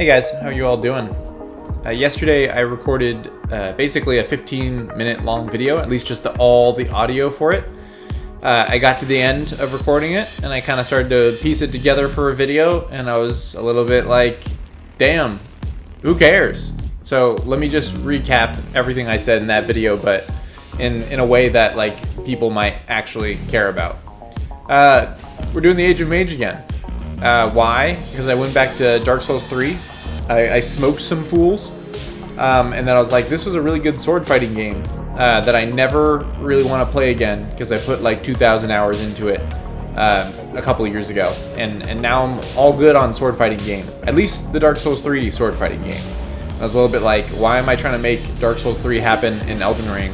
Hey guys, how are you all doing? Yesterday I recorded basically a 15-minute long video, at least just all the audio for it. I got to the end of recording it and I kind of started to piece it together for a video, and I was a little bit like, damn, who cares? So let me just recap everything I said in that video, but in a way that like people might actually care about. We're doing the Age of Mage again. Why? Because I went back to Dark Souls 3. I smoked some fools. And then I was like, this was a really good sword fighting game that I never really want to play again because I put like 2,000 hours into it a couple of years ago. And now I'm all good on sword fighting game. At least the Dark Souls 3 sword fighting game. I was a little bit like, why am I trying to make Dark Souls 3 happen in Elden Ring?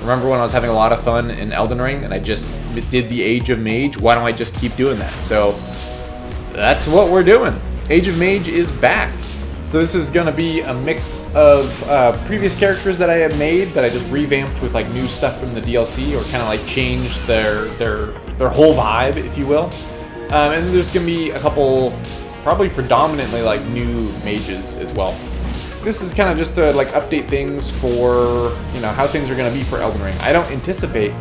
Remember when I was having a lot of fun in Elden Ring and I just did the Age of Mage? Why don't I just keep doing that? So that's what we're doing. Age of Mage is back. So this is going to be a mix of previous characters that I have made that I just revamped with like new stuff from the DLC, or kind of like changed their whole vibe, if you will. And there's going to be a couple, probably predominantly like new mages as well. This is kind of just to like update things for, you know, how things are going to be for Elden Ring. I don't anticipate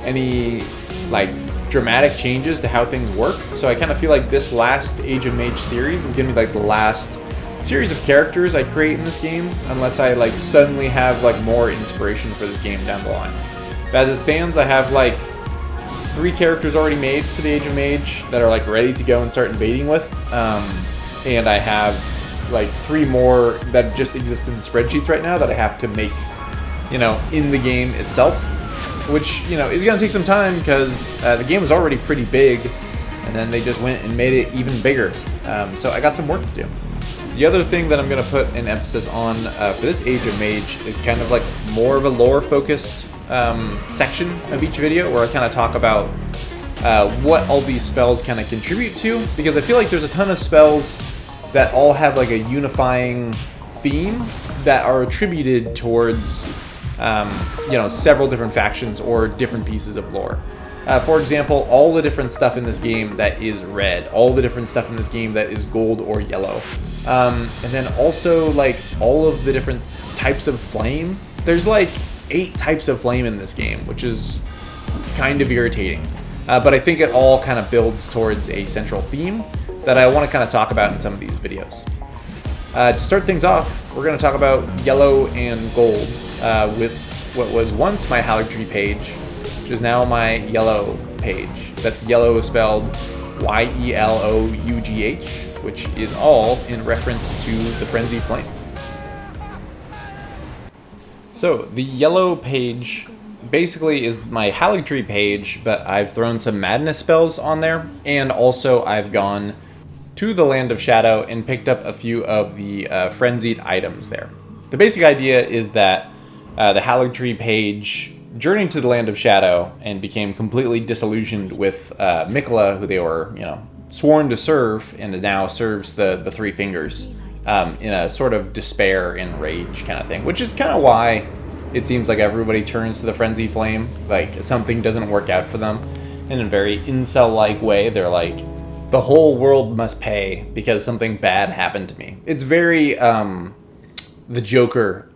any like dramatic changes to how things work, so I kind of feel like this last Age of Mage series is going to be like the last series of characters I create in this game, unless I like suddenly have like more inspiration for this game down the line. But as it stands, I have like 3 characters already made for the Age of Mage that are like ready to go and start invading with, and I have like 3 more that just exist in spreadsheets right now that I have to make, you know, in the game itself, which, you know, is going to take some time because the game was already pretty big, and then they just went and made it even bigger. So I got some work to do. The other thing that I'm going to put an emphasis on for this Age of Mage is kind of like more of a lore-focused section of each video, where I kind of talk about what all these spells kind of contribute to, because I feel like there's a ton of spells that all have like a unifying theme that are attributed towards you know, several different factions or different pieces of lore. For example, all the different stuff in this game that is red, all the different stuff in this game that is gold or yellow, and then also like all of the different types of flame. There's like 8 types of flame in this game, which is kind of irritating. But I think it all kind of builds towards a central theme that I want to kind of talk about in some of these videos. To start things off, we're going to talk about yellow and gold with what was once my Erdtree page, which is now my Yelough page. That's Yelough spelled Y-E-L-O-U-G-H, which is all in reference to the Frenzied Flame. So the Yelough page basically is my Erdtree page, but I've thrown some madness spells on there, and also I've gone to the Land of Shadow and picked up a few of the frenzied items there. The basic idea is that the Erdtree page journeyed to the Land of Shadow and became completely disillusioned with Yelough, who they were, you know, sworn to serve, and now serves the Three Fingers in a sort of despair and rage kind of thing, which is kind of why it seems like everybody turns to the Frenzied Flame. Like, something doesn't work out for them in a very incel-like way. They're like, the whole world must pay because something bad happened to me. It's very the Joker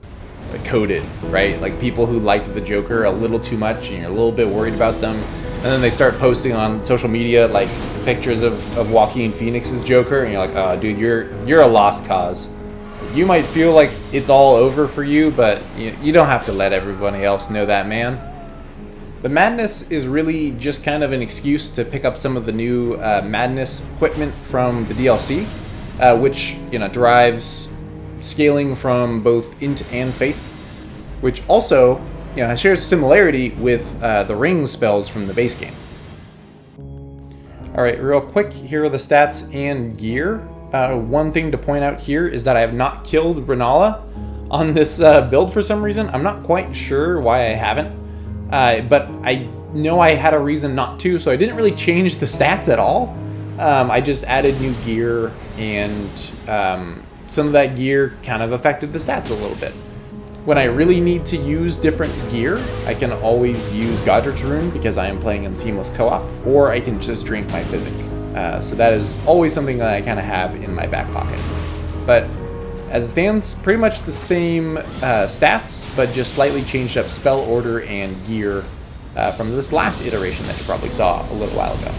coded, right? Like, people who liked the Joker a little too much and you're a little bit worried about them, and then they start posting on social media like pictures of Joaquin Phoenix's Joker, and you're like, oh dude, you're a lost cause. You might feel like it's all over for you, but you don't have to let everybody else know that, man. The madness is really just kind of an excuse to pick up some of the new madness equipment from the DLC, which, you know, derives scaling from both int and faith, which also, you know, shares similarity with the ring spells from the base game. Alright, real quick, here are the stats and gear. One thing to point out here is that I have not killed Renala on this build for some reason. I'm not quite sure why I haven't. But I know I had a reason not to, so I didn't really change the stats at all. I just added new gear, and some of that gear kind of affected the stats a little bit. When I really need to use different gear, I can always use Godric's Rune because I am playing in Seamless Co-op, or I can just drink my Physic. So that is always something that I kind of have in my back pocket. But As it stands, pretty much the same stats, but just slightly changed up spell order and gear from this last iteration that you probably saw a little while ago.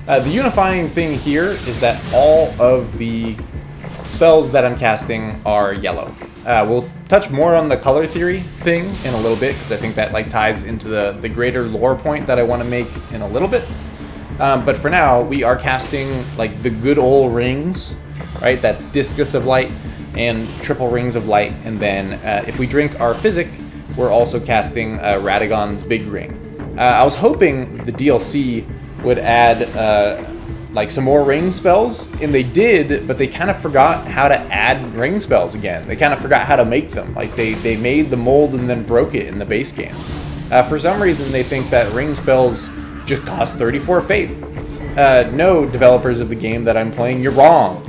The unifying thing here is that all of the spells that I'm casting are yellow. We'll touch more on the color theory thing in a little bit, because I think that like ties into the greater lore point that I want to make in a little bit. But for now, we are casting like the good old rings, right? That's Discus of Light and triple rings of light. And then if we drink our Physic, we're also casting Radagon's big ring. I was hoping the DLC would add like some more ring spells, and they did, but they kind of forgot how to add ring spells again. They kind of forgot how to make them. Like they made the mold and then broke it in the base game. For some reason, they think that ring spells just cost 34 faith. No, developers of the game that I'm playing, you're wrong.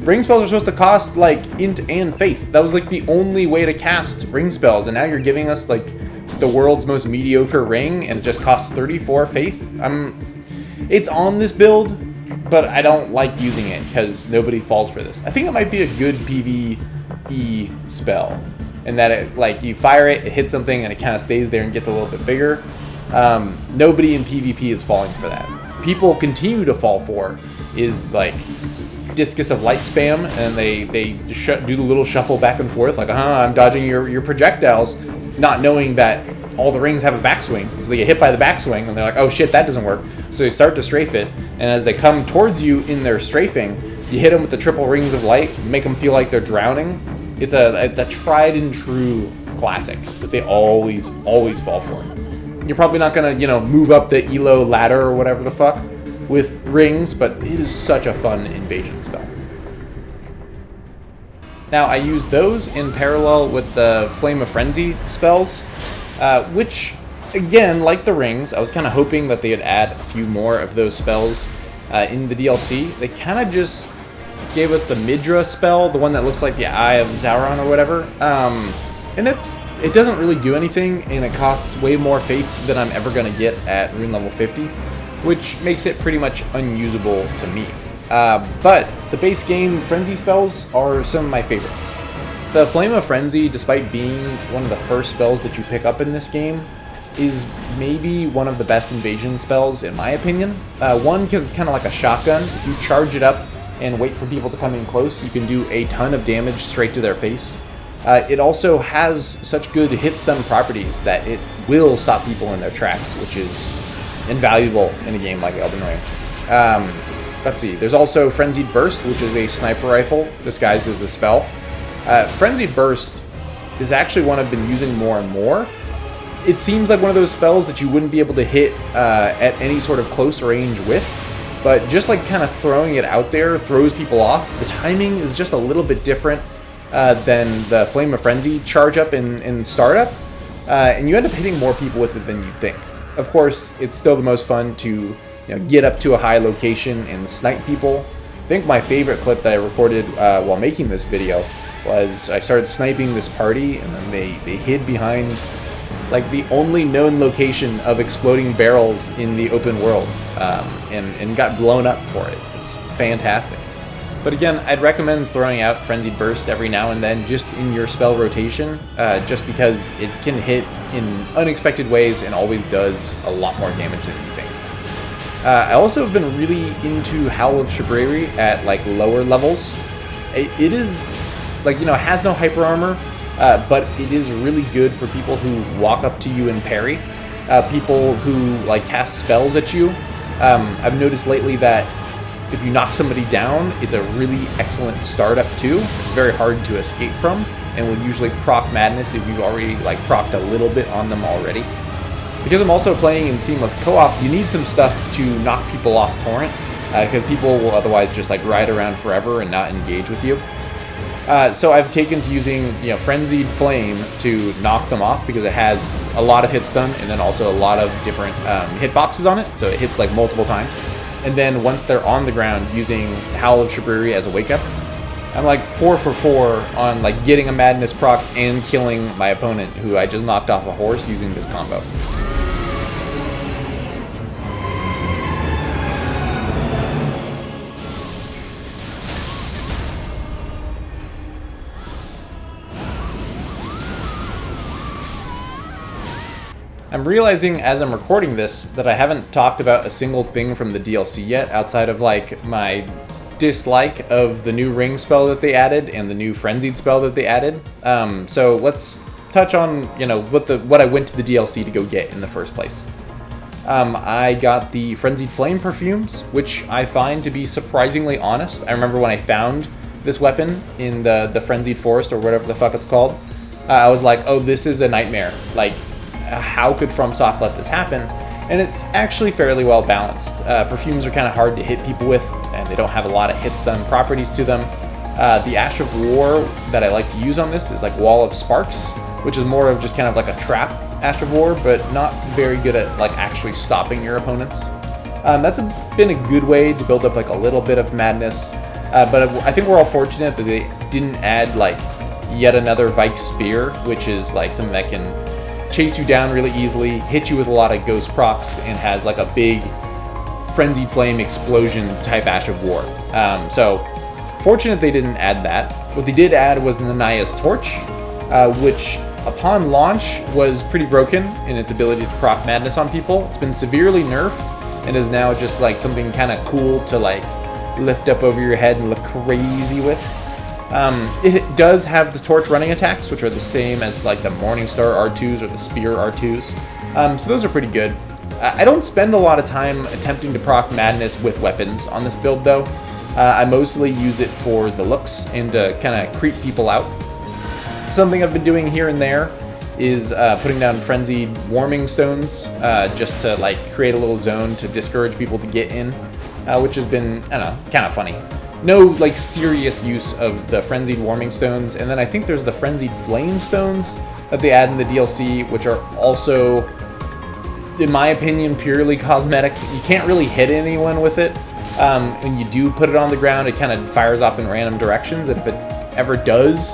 Ring spells are supposed to cost like int and faith. That was like the only way to cast ring spells, and now you're giving us like the world's most mediocre ring, and it just costs 34 faith. It's on this build, but I don't like using it because nobody falls for this. I think it might be a good PvE spell, in that it like you fire it, it hits something, and it kind of stays there and gets a little bit bigger. Nobody in PvP is falling for that. People continue to fall for is like Discus of Light spam, and they do the little shuffle back and forth, like, I'm dodging your projectiles, not knowing that all the rings have a backswing. So they get hit by the backswing, and they're like, oh shit, that doesn't work. So they start to strafe it, and as they come towards you in their strafing, you hit them with the triple rings of light, make them feel like they're drowning. It's a tried and true classic that they always fall for. You're probably not gonna, move up the Yelough ladder or whatever the fuck with rings, but it is such a fun invasion spell. Now, I use those in parallel with the Flame of Frenzy spells, which, again, like the rings, I was kind of hoping that they'd add a few more of those spells in the DLC. They kind of just gave us the Midra spell, the one that looks like the Eye of Sauron or whatever, and it doesn't really do anything, and it costs way more faith than I'm ever going to get at rune level 50, which makes it pretty much unusable to me. But the base game Frenzy spells are some of my favorites. The Flame of Frenzy, despite being one of the first spells that you pick up in this game, is maybe one of the best invasion spells in my opinion. One, because it's kind of like a shotgun. If you charge it up and wait for people to come in close, you can do a ton of damage straight to their face. It also has such good hit stun properties that it will stop people in their tracks, which is invaluable in a game like Elden Ring. Let's see, there's also Frenzied Burst, which is a sniper rifle disguised as a spell. Frenzied Burst is actually one I've been using more and more. It seems like one of those spells that you wouldn't be able to hit at any sort of close range with, but just like kind of throwing it out there throws people off. The timing is just a little bit different than the Flame of Frenzy charge up in startup, and you end up hitting more people with it than you'd think. Of course, it's still the most fun to get up to a high location and snipe people. I think my favorite clip that I recorded while making this video was I started sniping this party, and then they hid behind like the only known location of exploding barrels in the open world, and got blown up for it. It's fantastic. But again, I'd recommend throwing out Frenzied Burst every now and then just in your spell rotation, just because it can hit in unexpected ways and always does a lot more damage than you think. I also have been really into Howl of Shabriri at like lower levels. It is like, it has no hyper armor, but it is really good for people who walk up to you and parry, people who like cast spells at you. I've noticed lately that if you knock somebody down, it's a really excellent startup too. It's very hard to escape from, and will usually proc Madness if you've already like procced a little bit on them already. Because I'm also playing in seamless co-op, you need some stuff to knock people off torrent, because people will otherwise just like ride around forever and not engage with you. So I've taken to using Frenzied Flame to knock them off, because it has a lot of hit stun and then also a lot of different hitboxes on it, so it hits like multiple times. And then once they're on the ground, using Howl of Shabriri as a wake up, I'm like 4 for 4 on like getting a Madness proc and killing my opponent, who I just knocked off a horse using this combo. I'm realizing as I'm recording this that I haven't talked about a single thing from the DLC yet, outside of like my dislike of the new ring spell that they added and the new frenzied spell that they added. So let's touch on, you know, what I went to the DLC to go get in the first place. I got the Frenzied Flame perfumes, which I find to be surprisingly honest. I remember when I found this weapon in the Frenzied Forest, or whatever the fuck it's called, I was like, oh, this is a nightmare. Like, how could FromSoft let this happen? And it's actually fairly well balanced. Perfumes are kind of hard to hit people with, and they don't have a lot of hit-stun properties to them. The Ash of War that I like to use on this is like Wall of Sparks, which is more of just kind of like a trap Ash of War, but not very good at like actually stopping your opponents. That's been a good way to build up like a little bit of madness, but I think we're all fortunate that they didn't add like yet another Vike Spear, which is like something that can chase you down really easily, hit you with a lot of ghost procs, and has like a big Frenzied Flame explosion type Ash of War. So fortunate they didn't add that. What they did add was Nanaya's Torch, which upon launch was pretty broken in its ability to proc madness on people. It's been severely nerfed and is now just like something kind of cool to like lift up over your head and look crazy with. It does have the torch running attacks, which are the same as like the Morningstar R2s or the Spear R2s. So those are pretty good. I don't spend a lot of time attempting to proc madness with weapons on this build though. I mostly use it for the looks and to kind of creep people out. Something I've been doing here and there is putting down frenzied warming stones just to like create a little zone to discourage people to get in, which has been, I don't know, kind of funny. No like serious use of the frenzied warming stones, and then I think there's the frenzied flame stones that they add in the DLC, which are also, in my opinion, purely cosmetic. You can't really hit anyone with it. When you do put it on the ground, it kind of fires off in random directions, and if it ever does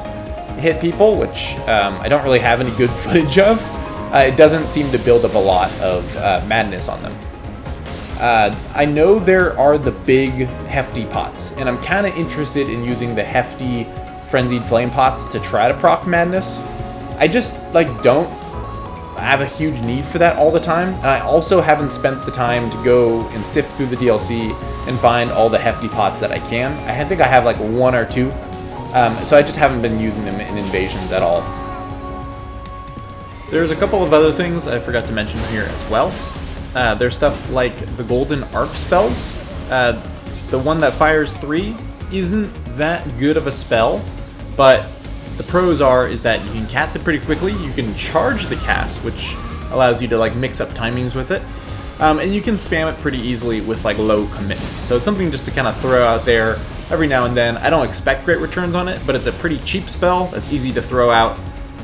hit people, which I don't really have any good footage of, it doesn't seem to build up a lot of madness on them. I know there are the big hefty pots, and I'm kind of interested in using the hefty frenzied flame pots to try to proc madness. I just like don't have a huge need for that all the time, and I also haven't spent the time to go and sift through the DLC and find all the hefty pots that I can. I think I have like one or two, so I just haven't been using them in invasions at all. There's a couple of other things I forgot to mention here as well. There's stuff like the Golden Arc spells. The one that fires 3 isn't that good of a spell, but the pros is that you can cast it pretty quickly, you can charge the cast, which allows you to like mix up timings with it, and you can spam it pretty easily with like low commitment. So it's something just to kind of throw out there every now and then. I don't expect great returns on it, but it's a pretty cheap spell that's easy to throw out.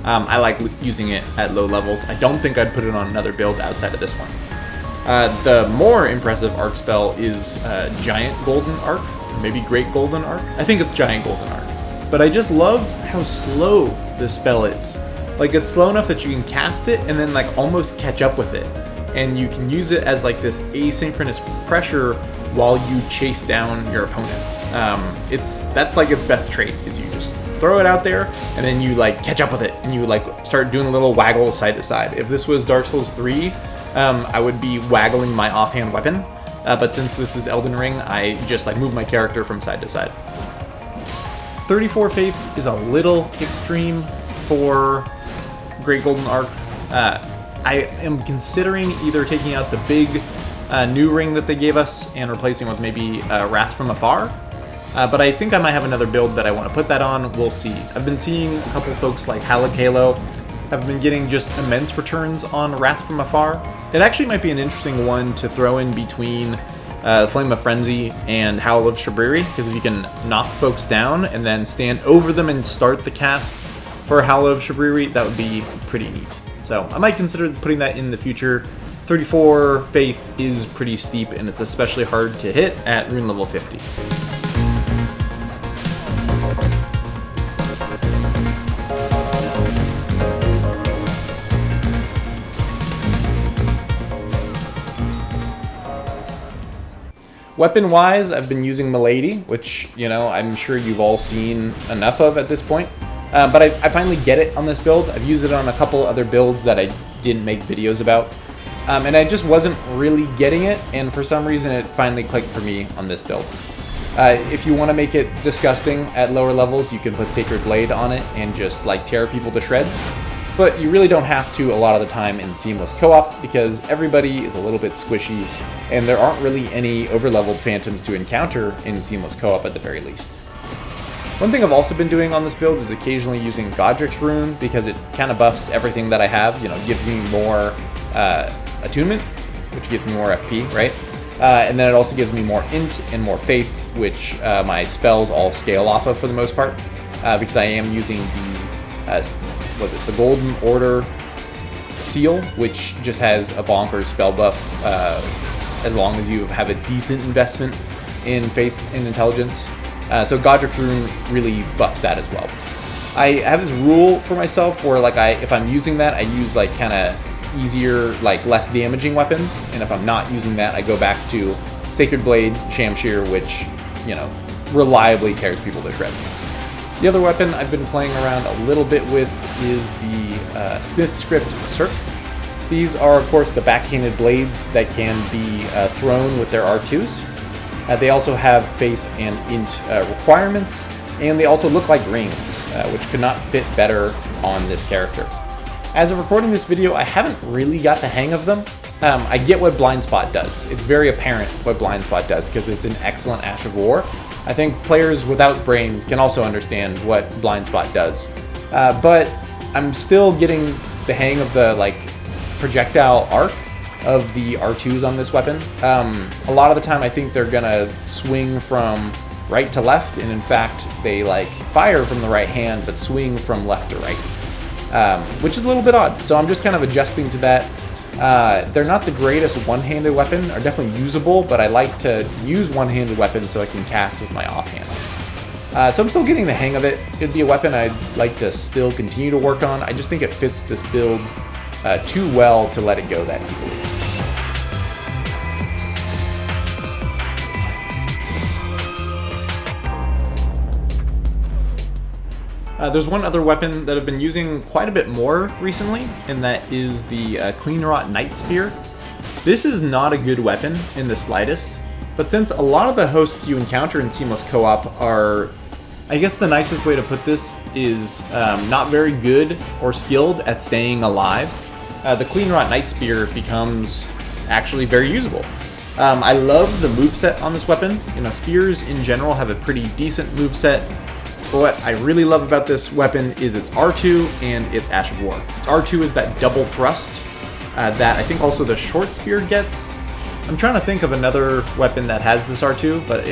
I like using it at low levels. I don't think I'd put it on another build outside of this one. The more impressive arc spell is Giant Golden Arc, maybe Great Golden Arc. I think it's Giant Golden Arc. But I just love how slow this spell is. Like, it's slow enough that you can cast it and then like almost catch up with it. And you can use it as like this asynchronous pressure while you chase down your opponent. That's like its best trait, is you just throw it out there and then you like catch up with it and you like start doing a little waggle side to side. If this was Dark Souls 3, I would be waggling my offhand weapon, but since this is Elden Ring, I just like move my character from side to side. 34 Faith is a little extreme for Great Golden Arc. I am considering either taking out the big new ring that they gave us and replacing with maybe Wrath from Afar, but I think I might have another build that I want to put that on. We'll see. I've been seeing a couple folks like Yelough have been getting just immense returns on Wrath from Afar. It actually might be an interesting one to throw in between Flame of Frenzy and Howl of Shabriri, because if you can knock folks down and then stand over them and start the cast for Howl of Shabriri, that would be pretty neat. So I might consider putting that in the future. 34 Faith is pretty steep, and it's especially hard to hit at rune level 50. Weapon-wise, I've been using Milady, which, you know, I'm sure you've all seen enough of at this point. But I finally get it on this build. I've used it on a couple other builds that I didn't make videos about. And I just wasn't really getting it, and for some reason it finally clicked for me on this build. If you want to make it disgusting at lower levels, you can put Sacred Blade on it and just like tear people to shreds. But you really don't have to a lot of the time in Seamless Co-op because everybody is a little bit squishy and there aren't really any over-leveled phantoms to encounter in Seamless Co-op at the very least. One thing I've also been doing on this build is occasionally using Godric's Rune because it kind of buffs everything that I have, you know, gives me more attunement, which gives me more FP, right? And then it also gives me more int and more faith, which my spells all scale off of for the most part, because I am using the Golden Order seal, which just has a bonkers spell buff as long as you have a decent investment in faith and intelligence. So Godric's Rune really buffs that as well. I have this rule for myself where like if I'm using that, I use like kind of easier, like less damaging weapons, and if I'm not using that, I go back to Sacred Blade, Shamshir, which, you know, reliably tears people to shreds. The other weapon I've been playing around a little bit with is the Smith Script Cirque. These are, of course, the backhanded blades that can be thrown with their R2s. They also have faith and int requirements, and they also look like rings, which could not fit better on this character. As of recording this video, I haven't really got the hang of them. I get what Blind Spot does. It's very apparent what Blind Spot does because it's an excellent Ash of War. I think players without brains can also understand what Blind Spot does. But I'm still getting the hang of the like projectile arc of the R2s on this weapon. A lot of the time I think they're gonna swing from right to left, and in fact they like fire from the right hand but swing from left to right, which is a little bit odd. So I'm just kind of adjusting to that. They're not the greatest one-handed weapon, are definitely usable, but I like to use one-handed weapons so I can cast with my offhand. So I'm still getting the hang of it. It'd be a weapon I'd like to still continue to work on. I just think it fits this build too well to let it go that easily. There's one other weapon that I've been using quite a bit more recently, and that is the Clean Rot Night Spear. This is not a good weapon in the slightest, but since a lot of the hosts you encounter in Seamless Co-op are, I guess the nicest way to put this is not very good or skilled at staying alive, the Clean Rot Night Spear becomes actually very usable. I love the moveset on this weapon. You know, spears in general have a pretty decent moveset. What I really love about this weapon is its R2 and its Ash of War. Its R2 is that double thrust that I think also the short spear gets. I'm trying to think of another weapon that has this R2, but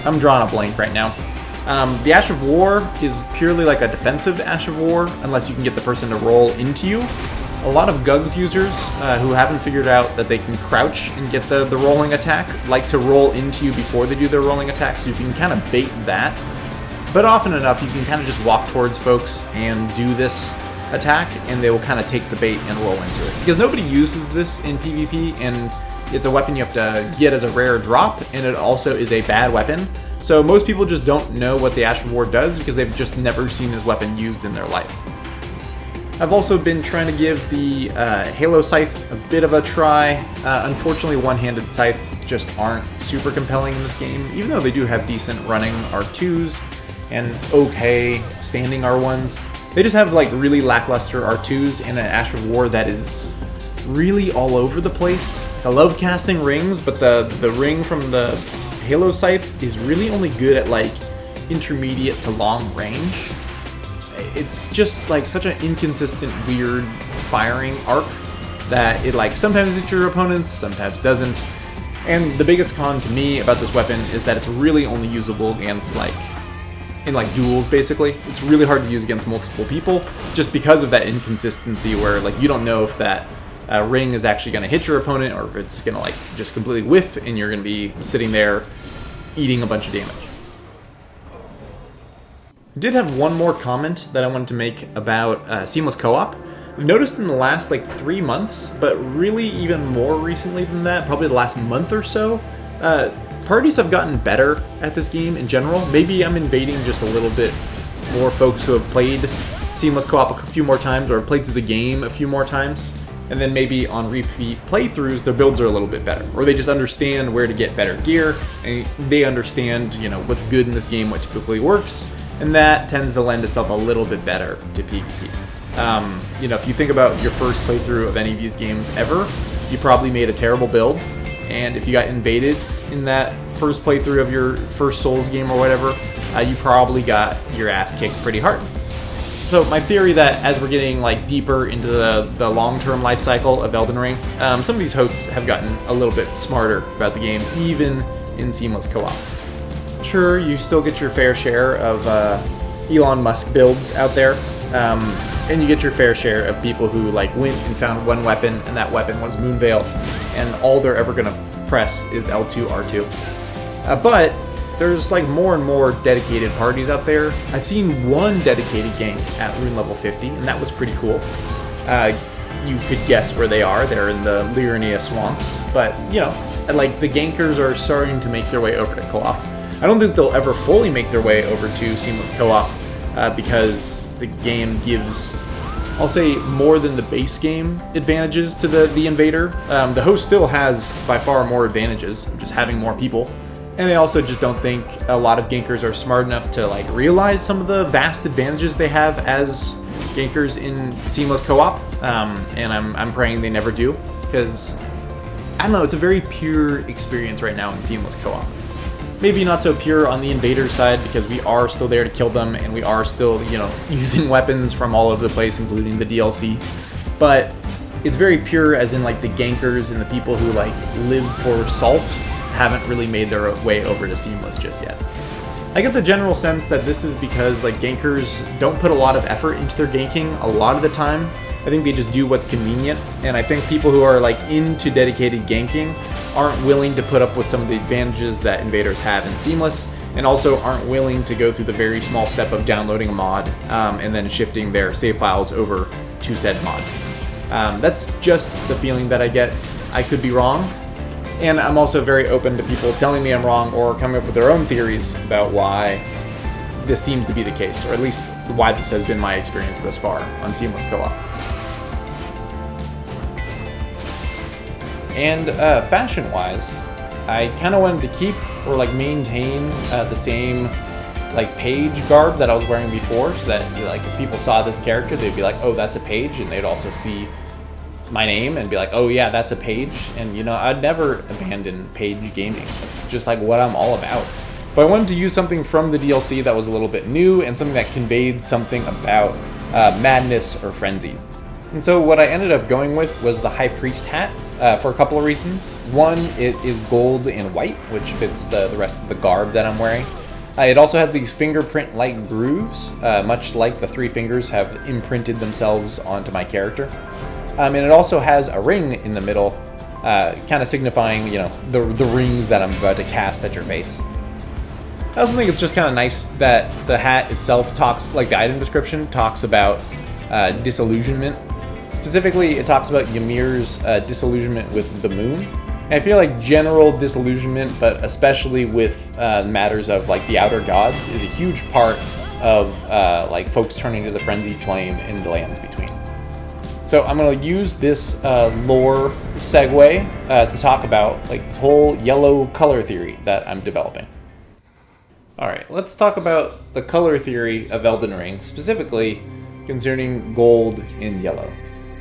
I'm drawing a blank right now. The Ash of War is purely like a defensive Ash of War, unless you can get the person to roll into you. A lot of Gugs users who haven't figured out that they can crouch and get the rolling attack like to roll into you before they do their rolling attack, so if you can kind of bait that. But often enough, you can kind of just walk towards folks and do this attack, and they will kind of take the bait and roll into it. Because nobody uses this in PvP, and it's a weapon you have to get as a rare drop, and it also is a bad weapon. So most people just don't know what the Ash of War does because they've just never seen this weapon used in their life. I've also been trying to give the Halo Scythe a bit of a try. Unfortunately, one-handed scythes just aren't super compelling in this game, even though they do have decent running R2s and okay standing R1s. They just have like really lackluster R2s and an Ash of War that is really all over the place. I love casting rings, but the ring from the Halo Scythe is really only good at like intermediate to long range. It's just like such an inconsistent, weird firing arc that it like sometimes hits your opponents, sometimes doesn't. And the biggest con to me about this weapon is that it's really only usable against in duels, basically. It's really hard to use against multiple people just because of that inconsistency where like you don't know if that ring is actually going to hit your opponent or if it's going to like just completely whiff and you're going to be sitting there eating a bunch of damage. I did have one more comment that I wanted to make about Seamless Co-op. I've noticed in the last like 3 months, but really even more recently than that, probably the last month or so, parties have gotten better at this game in general. Maybe I'm invading just a little bit more folks who have played Seamless Co-op a few more times or have played through the game a few more times. and then maybe on repeat playthroughs, their builds are a little bit better, or they just understand where to get better gear, and they understand, you know, what's good in this game, what typically works, and that tends to lend itself a little bit better to PvP. You know, if you think about your first playthrough of any of these games ever, you probably made a terrible build, and if you got invaded in that first playthrough of your first Souls game or whatever, you probably got your ass kicked pretty hard. So my theory that as we're getting like deeper into the long-term life cycle of Elden Ring, some of these hosts have gotten a little bit smarter about the game, even in seamless co-op. Sure, you still get your fair share of Elon Musk builds out there, and you get your fair share of people who like went and found one weapon, and that weapon was Moonveil, and all they're ever gonna press is L2, R2. But there's like more and more dedicated parties out there. I've seen one dedicated gank at rune level 50, and that was pretty cool. You could guess where they are. They're in the Liurnia swamps, but you know, like the gankers are starting to make their way over to co-op. I don't think they'll ever fully make their way over to seamless co-op because the game gives, I'll say, more than the base game advantages to the invader. The host still has by far more advantages of just having more people. And I also just don't think a lot of gankers are smart enough to like realize some of the vast advantages they have as gankers in seamless co-op. And I'm praying they never do, because I don't know, it's a very pure experience right now in seamless co-op. Maybe not so pure on the invader side, because we are still there to kill them, and we are still, you know, using weapons from all over the place, including the DLC. But it's very pure as in like the gankers and the people who like live for salt haven't really made their way over to seamless just yet. I get the general sense that this is because like gankers don't put a lot of effort into their ganking a lot of the time. I think they just do what's convenient, and I think people who are like into dedicated ganking aren't willing to put up with some of the advantages that invaders have in seamless, and also aren't willing to go through the very small step of downloading a mod and then shifting their save files over to said mod. That's just the feeling that I get. I could be wrong. And I'm also very open to people telling me I'm wrong or coming up with their own theories about why this seems to be the case, or at least why this has been my experience thus far on seamless co-op. And fashion-wise, I kind of wanted to keep or like maintain the same like page garb that I was wearing before, so that like if people saw this character, they'd be like, oh, that's a page, and they'd also see my name and be like, oh yeah, that's a page. And you know, I'd never abandon page gaming. It's just like what I'm all about. But I wanted to use something from the DLC that was a little bit new and something that conveyed something about madness or frenzy. And so what I ended up going with was the High Priest hat for a couple of reasons. One, it is gold and white, which fits the rest of the garb that I'm wearing. It also has these fingerprint-like grooves, much like the three fingers have imprinted themselves onto my character. And it also has a ring in the middle, kind of signifying, you know, the rings that I'm about to cast at your face. I also think it's just kind of nice that the hat itself talks, like the item description, talks about disillusionment. Specifically, it talks about Ymir's disillusionment with the moon. And I feel like general disillusionment, but especially with matters of like the outer gods, is a huge part of like folks turning to the frenzied flame in the lands between. So I'm going to use this lore segue to talk about like this whole Yelough color theory that I'm developing. Alright, let's talk about the color theory of Elden Ring, specifically concerning gold and yellow.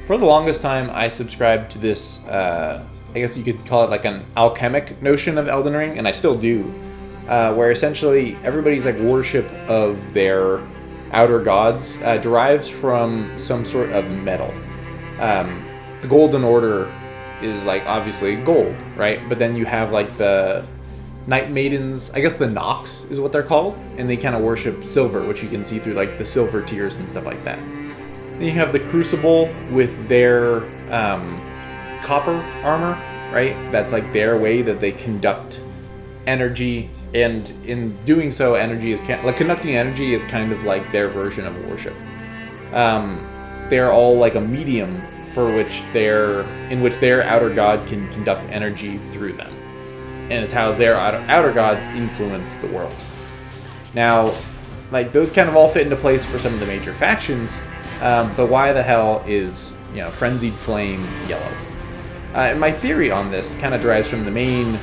For the longest time, I subscribed to this, I guess you could call it like an alchemic notion of Elden Ring, and I still do, where essentially everybody's like worship of their outer gods derives from some sort of metal. The Golden Order is like obviously gold, right? But then you have like the Night Maidens, I guess the Nox is what they're called, and they kind of worship silver, which you can see through like the silver tears and stuff like that. Then you have the Crucible with their copper armor, right? That's like their way that they conduct energy, and in doing so, energy is like conducting energy is kind of like their version of worship. They're all like a medium for which their outer god can conduct energy through them, and it's how their outer gods influence the world. Now, like those kind of all fit into place for some of the major factions, but why the hell is Frenzied Flame yellow. And my theory on this kind of derives from the main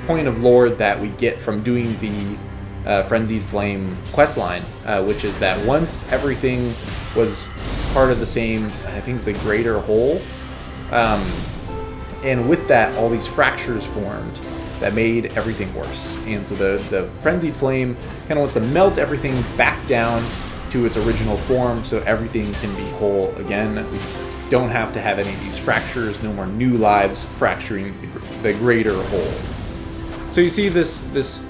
point of lore that we get from doing the Frenzied Flame questline, which is that once everything was part of the same, I think, the greater whole, and with that, all these fractures formed that made everything worse. And so the Frenzied Flame kind of wants to melt everything back down to its original form so everything can be whole again. We don't have to have any of these fractures, no more new lives fracturing the greater whole. So you see this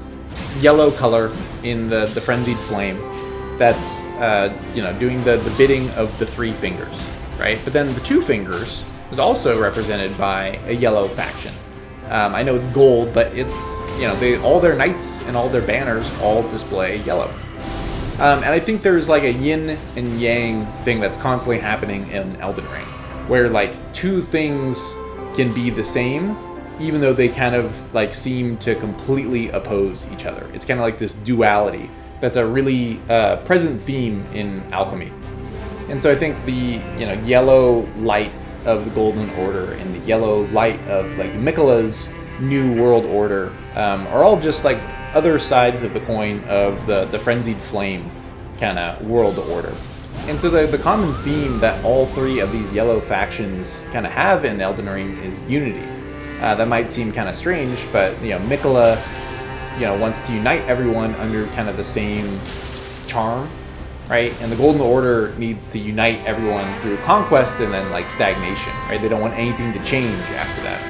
yellow color in the Frenzied Flame that's doing the bidding of the 3 fingers, right? But then the 2 fingers is also represented by a yellow faction. I know it's gold, but it's, all their knights and all their banners all display yellow. And I think there's like a yin and yang thing that's constantly happening in Elden Ring, where 2 things can be the same, even though they kind of seem to completely oppose each other. It's kind of like this duality that's a really present theme in alchemy. And so I think the yellow light of the Golden Order and the yellow light of Miquella's New World Order are all just other sides of the coin of the Frenzied Flame kind of world order. And so the common theme that all 3 of these yellow factions kind of have in Elden Ring is unity. That might seem kind of strange, but Miquella wants to unite everyone under kind of the same charm, right? And the Golden Order needs to unite everyone through conquest and then stagnation, right? They don't want anything to change after that.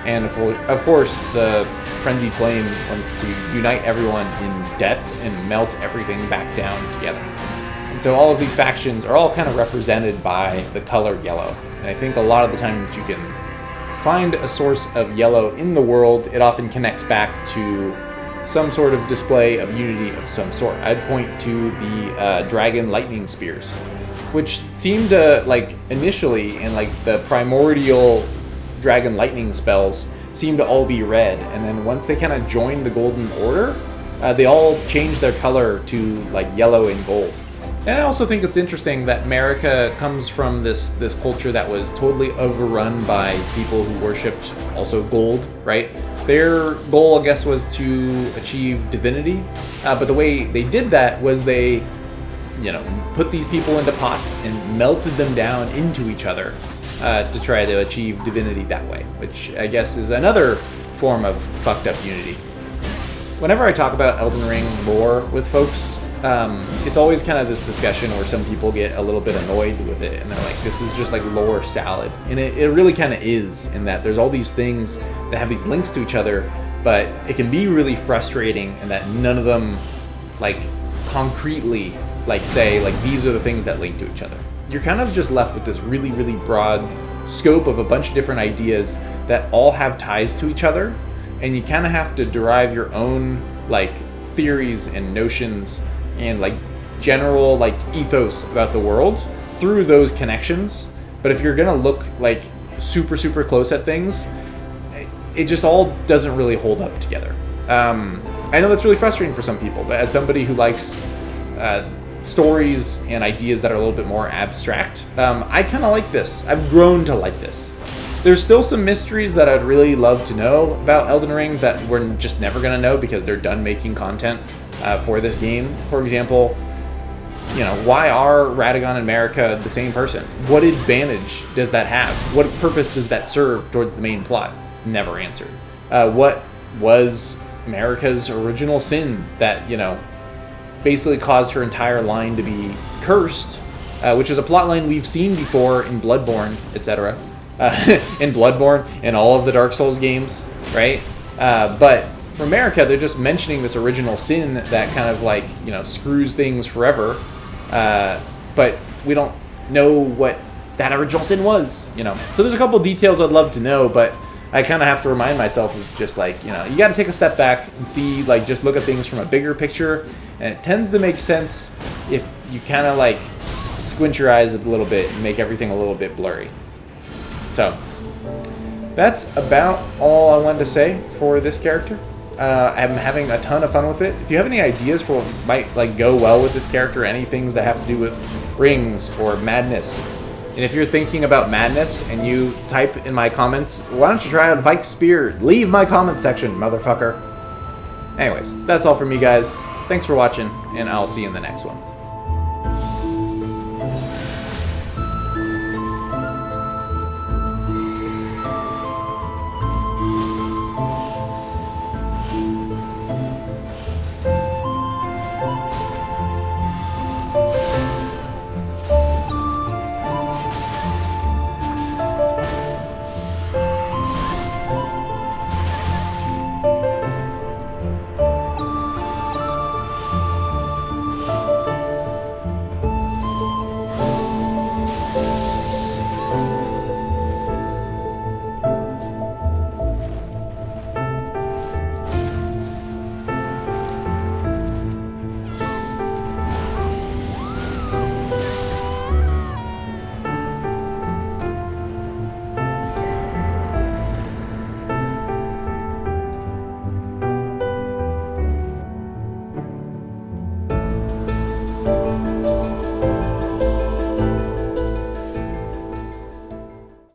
And of course, the Frenzied Flame wants to unite everyone in death and melt everything back down together. And so all of these factions are all kind of represented by the color yellow. And I think a lot of the time that you can find a source of yellow in the world, it often connects back to some sort of display of unity of some sort. I'd point to the dragon lightning spears, which seemed to, initially in the primordial dragon lightning spells seem to all be red, and then once they kind of joined the Golden Order, they all changed their color to yellow and gold. And I also think it's interesting that America comes from this culture that was totally overrun by people who worshipped also gold, right? Their goal, I guess, was to achieve divinity, but the way they did that was they, put these people into pots and melted them down into each other to try to achieve divinity that way, which I guess is another form of fucked up unity. Whenever I talk about Elden Ring lore with folks, it's always kind of this discussion where some people get a little bit annoyed with it, and they're like, this is just lore salad. And it really kind of is, in that there's all these things that have these links to each other, but it can be really frustrating in that none of them concretely say these are the things that link to each other. You're kind of just left with this really, really broad scope of a bunch of different ideas that all have ties to each other, and you kind of have to derive your own theories and notions and general ethos about the world through those connections. But if you're gonna look super, super close at things, it just all doesn't really hold up together. I know that's really frustrating for some people, but as somebody who likes stories and ideas that are a little bit more abstract, I kind of like this. I've grown to like this. There's still some mysteries that I'd really love to know about Elden Ring that we're just never going to know because they're done making content for this game. For example, why are Radagon and Marika the same person? What advantage does that have? What purpose does that serve towards the main plot? Never answered. What was Marika's original sin that, basically caused her entire line to be cursed, which is a plot line we've seen before in Bloodborne, etc. In Bloodborne and all of the Dark Souls games, right? But for Marika, they're just mentioning this original sin that kind of screws things forever. But we don't know what that original sin was, So there's a couple details I'd love to know, but I kind of have to remind myself of just you got to take a step back and see, just look at things from a bigger picture. And it tends to make sense if you kind of squint your eyes a little bit and make everything a little bit blurry. So that's about all I wanted to say for this character. I'm having a ton of fun with it. If you have any ideas for what might go well with this character, any things that have to do with rings or madness, And if you're thinking about madness and you type in my comments, why don't you try out Vike's Spear? Leave my comment section, motherfucker. Anyways, that's all from me, guys. Thanks for watching, and I'll see you in the next one.